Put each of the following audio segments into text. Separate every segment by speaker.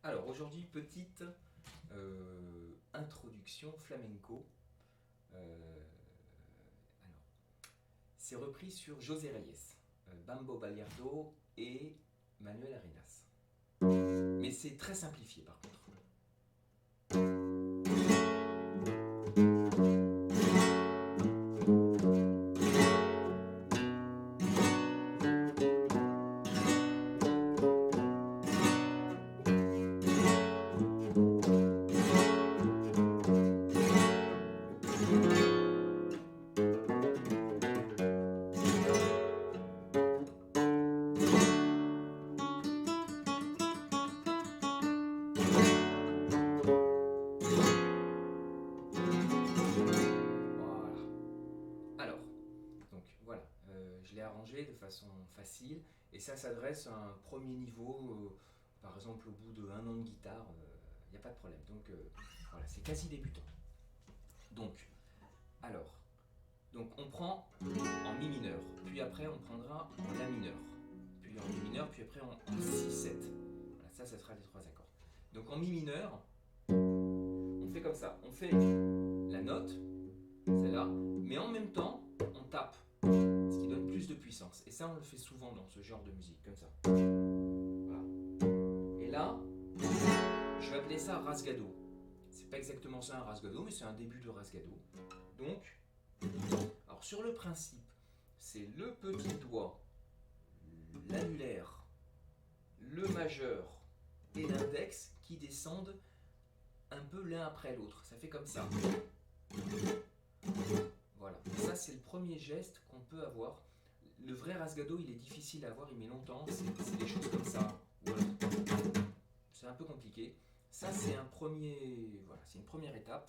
Speaker 1: Alors aujourd'hui, petite introduction flamenco. Euh, alors, c'est repris sur José Reyes, Bambo Baliardo et Manuel Arenas. Mais c'est très simplifié par contre. Voilà. Alors, voilà, je l'ai arrangé de façon facile et ça s'adresse à un premier niveau, par exemple au bout d'un an de guitare, il n'y a pas de problème. Donc voilà, c'est quasi débutant. Donc, alors, on prend en mi mineur, puis après on prendra en la mineur, puis en mi mineur, puis après en si 7. Voilà, ça sera les trois accords. Donc en mi mineur, on fait comme ça, on fait la note, celle-là, mais en même temps, on tape, ce qui donne plus de puissance. Et ça, on le fait souvent dans ce genre de musique, comme ça. Voilà. Et là, je vais appeler ça rasgado. C'est pas exactement ça un rasgado, mais c'est un début de rasgado. Donc, alors sur le principe, c'est le petit doigt, l'annulaire, le majeur et l'index qui descendent un peu l'un après l'autre. Ça fait comme ça. Voilà, ça c'est le premier geste qu'on peut avoir. Le vrai rasgado, il est difficile à avoir, il met longtemps, c'est des choses comme ça. Voilà. C'est un peu compliqué. Ça c'est voilà, c'est une première étape.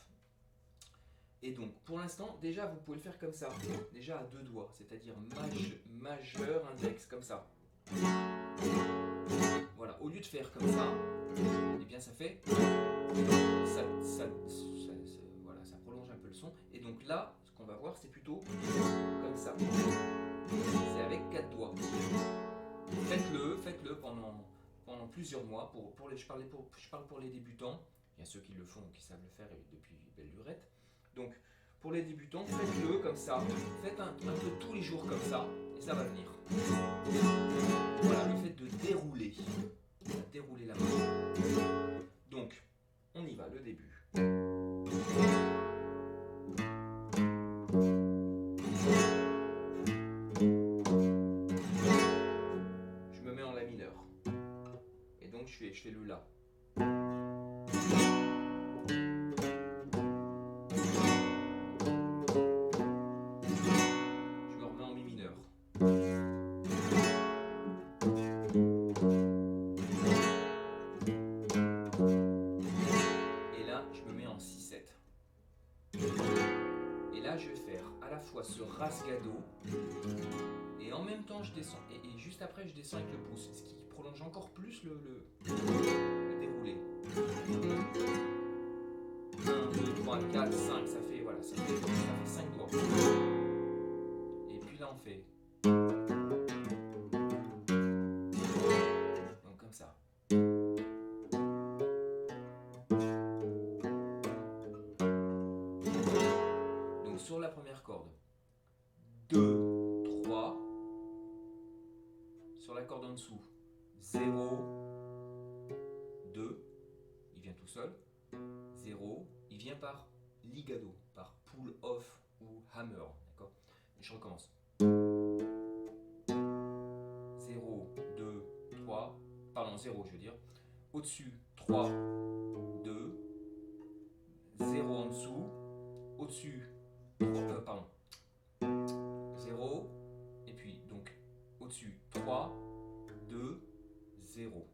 Speaker 1: Et donc, pour l'instant, déjà vous pouvez le faire comme ça, déjà à deux doigts, c'est-à-dire majeur, index, comme ça. Voilà, au lieu de faire comme ça, eh bien ça fait voilà, ça prolonge un peu le son. Et donc là, ce qu'on va voir, c'est plutôt comme ça. C'est avec quatre doigts. Faites-le pendant plusieurs mois. Je parle pour les débutants. Il y a ceux qui le font, qui savent le faire depuis belle lurette. Donc, pour les débutants, faites-le comme ça. Faites un peu tous les jours comme ça, et ça va venir. Voilà, le fait de dérouler. Dérouler la main. Donc, on y va, le début. Je me mets en la mineur. Et donc, je fais le la. Je me remets en mi mineur. Et là, je me mets en si 7. Et là, je vais faire à la fois ce rasgado et en même temps, je descends. Et juste après, je descends avec le pouce, ce qui prolonge encore plus le déroulé. 1, 2, 3, 4, 5, ça fait 5 doigts. Et puis là, on fait. Donc comme ça. Donc sur la première corde, 2, 3. Sur la corde en dessous, 0, 2. Il vient tout seul. 0. Il vient par ligado, par pull off ou hammer. D'accord ? Et je recommence. 0, 2, 3. Pardon, 0, je veux dire. Au-dessus, 3, 2. 0 en dessous. Au-dessus, 0. Et puis, donc, au-dessus, 3, 2, 0.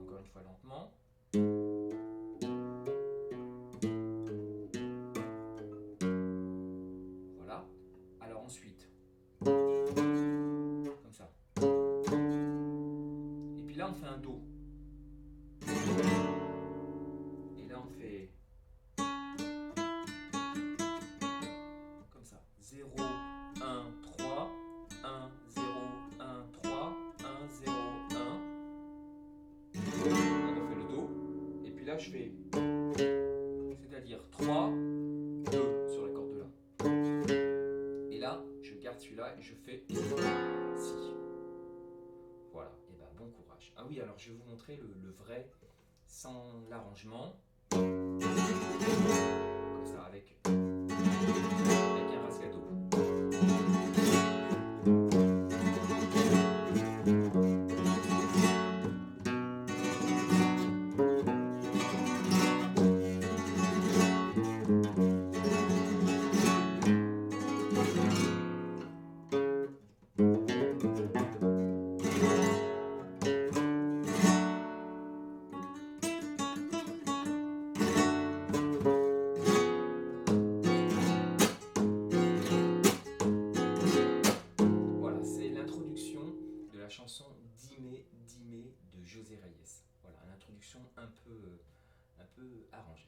Speaker 1: Encore une fois lentement. Voilà. Alors ensuite, comme ça. Et puis là, on fait un do. Et là, on fait comme ça. 0, là, je fais, c'est-à-dire 3, 2 sur la corde de La. Et là, je garde celui-là et je fais Si. Voilà, et ben bon courage. Ah oui, alors je vais vous montrer le vrai sans l'arrangement. Comme ça, avec un rasgato. Voilà, c'est l'introduction de la chanson Dime, Dime de José Reyes. Voilà, une introduction un peu arrangée.